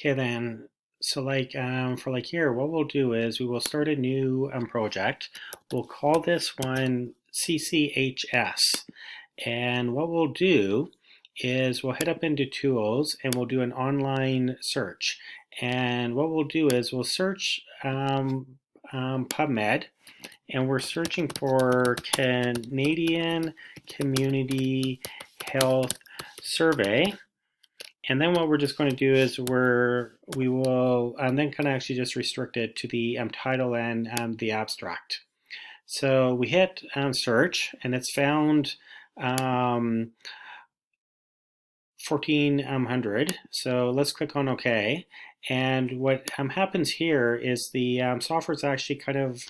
Okay, then, so for here, what we'll do is we will start a new project. We'll call this one CCHS. And what we'll do is we'll head up into tools and we'll do an online search. And what we'll do is we'll search PubMed, and we're searching for Canadian Community Health Survey. And then what we're just going to do is we will then kind of actually just restrict it to the title and the abstract. So we hit search, and it's found 1400. So let's click on OK. And what happens here is the software is actually kind of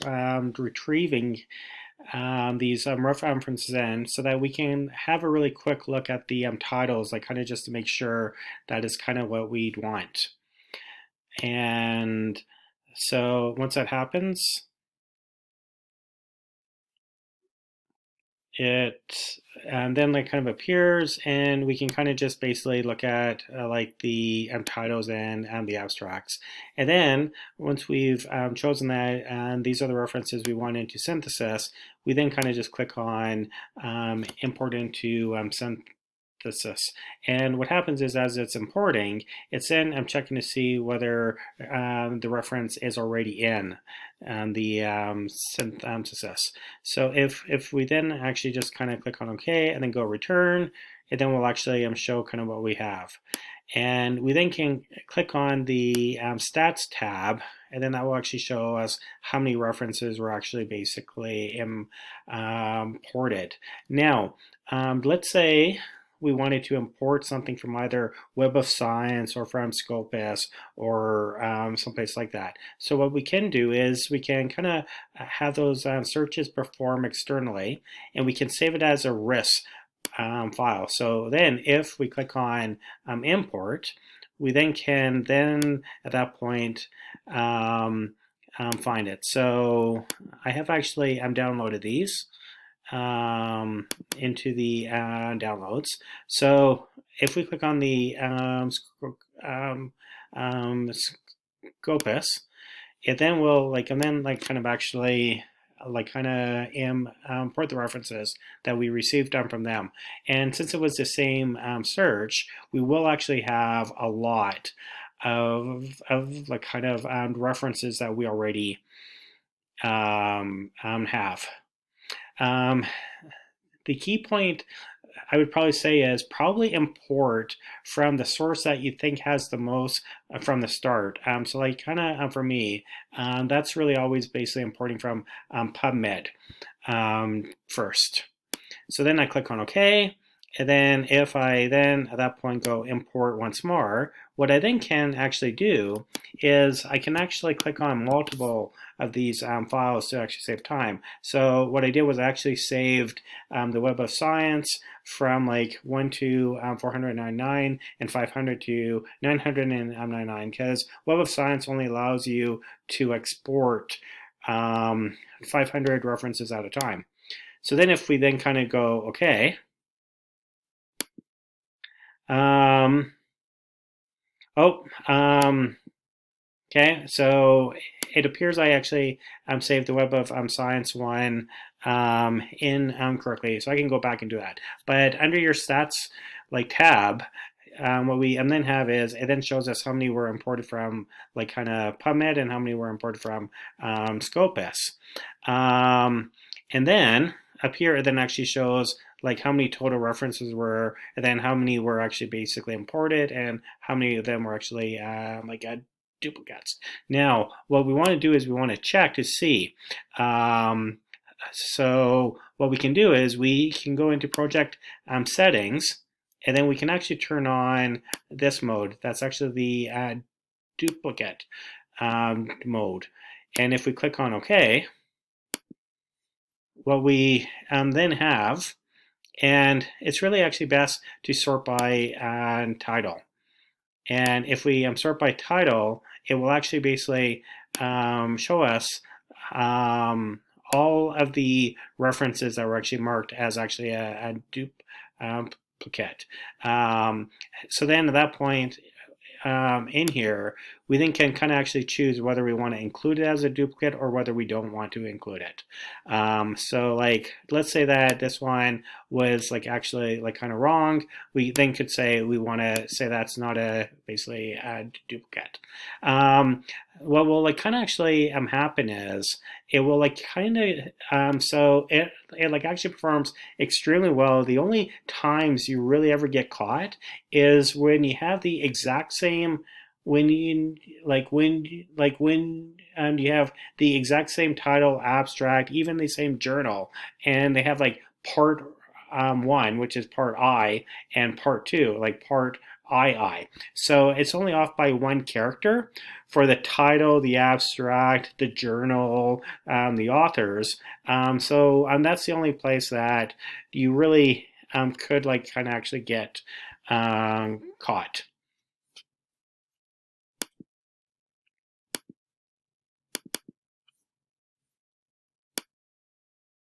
retrieving these references in so that we can have a really quick look at the titles, like kind of just to make sure that is kind of what we'd want. And so once that happens, it then kind of appears, and we can kind of just basically look at like the titles and the abstracts. And then once we've chosen that and these are the references we want into synthesis, we then kind of just click on import into synthesis. And what happens is, as it's importing, it's then checking to see whether the reference is already in the synthesis. So if we then actually just kind of click on OK and then go return, and then we'll actually show kind of what we have. And we then can click on the stats tab, and then that will actually show us how many references were actually basically imported. Now, let's say we wanted to import something from either Web of Science or from Scopus or someplace like that. So what we can do is we can kind of have those searches perform externally, and we can save it as a RIS file. So then if we click on import, we then can at that point find it. So I have actually downloaded these into the downloads. So if we click on the Scopus, it then will kind of actually import the references that we received from them. And since it was the same search, we will actually have a lot of kind of references that we already have. The key point I would probably say is probably import from the source that you think has the most from the start. So like kind of for me, that's really always basically importing from PubMed first. So then I click on OK. And then if I then at that point go import once more, what I then can actually do is I can actually click on multiple of these files to actually save time. So what I did was I actually saved the Web of Science from like 1 to 499 and 500 to 999, because Web of Science only allows you to export 500 references at a time. So then if we then kind of go OK, okay, so it appears I actually saved the Web of Science one in correctly, so I can go back and do that. But under your stats tab, what we then have is it then shows us how many were imported from kind of PubMed and how many were imported from Scopus. And then up here it then actually shows how many total references were, and then how many were actually basically imported, and how many of them were actually duplicates. Now, what we want to do is we want to check to see. So what we can do is we can go into project settings, and then we can actually turn on this mode. That's actually the duplicate mode. And if we click on OK, what we then have, and it's really actually best to sort by title. And if we sort by title, it will actually basically show us all of the references that were actually marked as actually a duplicate. So then at that point, in here, we then can kind of actually choose whether we want to include it as a duplicate or whether we don't want to include it. So like, let's say that this one was like actually like kind of wrong. We then could say we want to say that's not a basically a duplicate. What will like kind of actually happen is it will like kind of so it like actually performs extremely well. The only times you really ever get caught is when you have the exact same when you when you have the exact same title, abstract, even the same journal, and they have like part one, which is part I, and part two, like part II. So it's only off by one character for the title, the abstract, the journal, the authors. So that's the only place that you really could like kind of actually get caught.